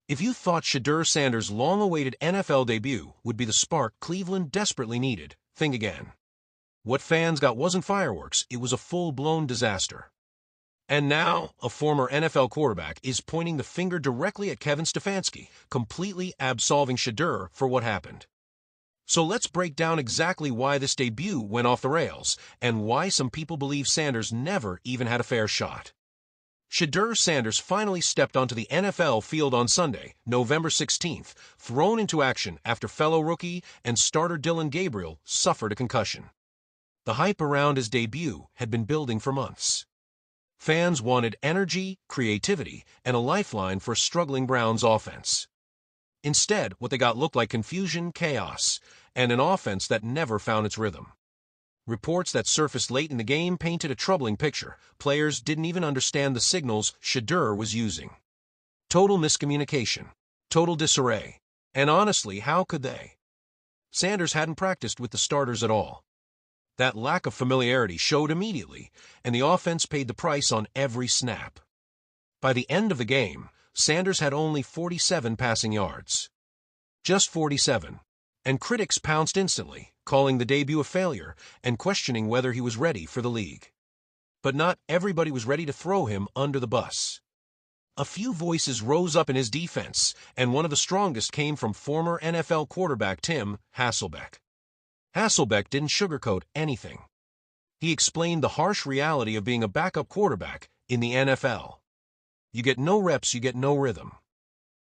If you thought Shedeur Sanders' long-awaited NFL debut would be the spark Cleveland desperately needed, think again. What fans got wasn't fireworks, it was a full-blown disaster. And now, a former NFL quarterback is pointing the finger directly at Kevin Stefanski, completely absolving Shedeur for what happened. So let's break down exactly why this debut went off the rails, and why some people believe Sanders never even had a fair shot. Shedeur Sanders finally stepped onto the NFL field on Sunday, November 16th, thrown into action after fellow rookie and starter Dillon Gabriel suffered a concussion. The hype around his debut had been building for months. Fans wanted energy, creativity, and a lifeline for a struggling Browns offense. Instead, what they got looked like confusion, chaos, and an offense that never found its rhythm. Reports that surfaced late in the game painted a troubling picture. Players didn't even understand the signals Shedeur was using. Total miscommunication, total disarray, and honestly, how could they? Sanders hadn't practiced with the starters at all. That lack of familiarity showed immediately, and the offense paid the price on every snap. By the end of the game, Sanders had only 47 passing yards. Just 47. And critics pounced instantly, calling the debut a failure and questioning whether he was ready for the league. But not everybody was ready to throw him under the bus. A few voices rose up in his defense, and one of the strongest came from former NFL quarterback Tim Hasselbeck. Hasselbeck didn't sugarcoat anything. He explained the harsh reality of being a backup quarterback in the NFL. You get no reps, you get no rhythm.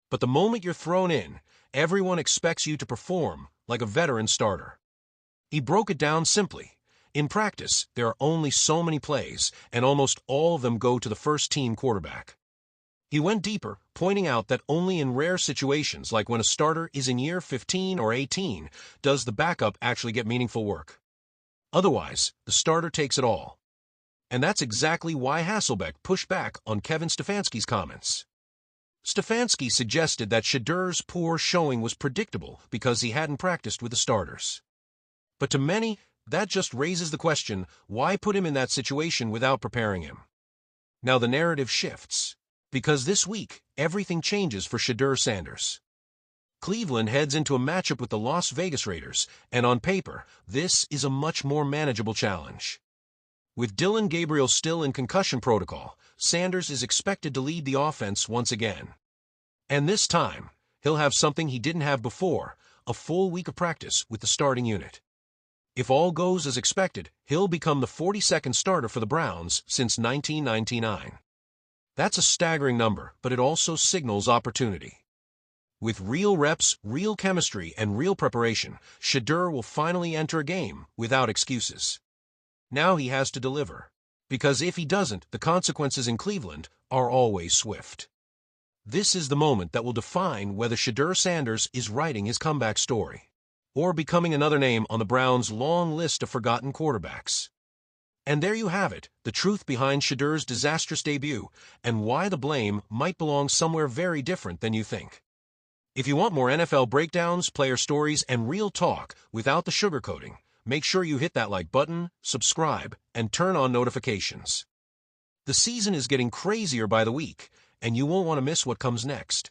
But the moment you're thrown in, everyone expects you to perform like a veteran starter. He broke it down simply. In practice, there are only so many plays, and almost all of them go to the first-team quarterback. He went deeper, pointing out that only in rare situations, like when a starter is in year 15 or 18, does the backup actually get meaningful work. Otherwise, the starter takes it all. And that's exactly why Hasselbeck pushed back on Kevin Stefanski's comments. Stefanski suggested that Shedeur's poor showing was predictable because he hadn't practiced with the starters. But to many, that just raises the question, why put him in that situation without preparing him? Now the narrative shifts. Because this week, everything changes for Shedeur Sanders. Cleveland heads into a matchup with the Las Vegas Raiders, and on paper, this is a much more manageable challenge. With Dillon Gabriel still in concussion protocol, Sanders is expected to lead the offense once again. And this time, he'll have something he didn't have before, a full week of practice with the starting unit. If all goes as expected, he'll become the 42nd starter for the Browns since 1999. That's a staggering number, but it also signals opportunity. With real reps, real chemistry, and real preparation, Shedeur will finally enter a game without excuses. Now he has to deliver. Because if he doesn't, the consequences in Cleveland are always swift. This is the moment that will define whether Shedeur Sanders is writing his comeback story, or becoming another name on the Browns' long list of forgotten quarterbacks. And there you have it, the truth behind Shedeur's disastrous debut, and why the blame might belong somewhere very different than you think. If you want more NFL breakdowns, player stories, and real talk without the sugarcoating, make sure you hit that like button, subscribe, and turn on notifications. The season is getting crazier by the week, and you won't want to miss what comes next.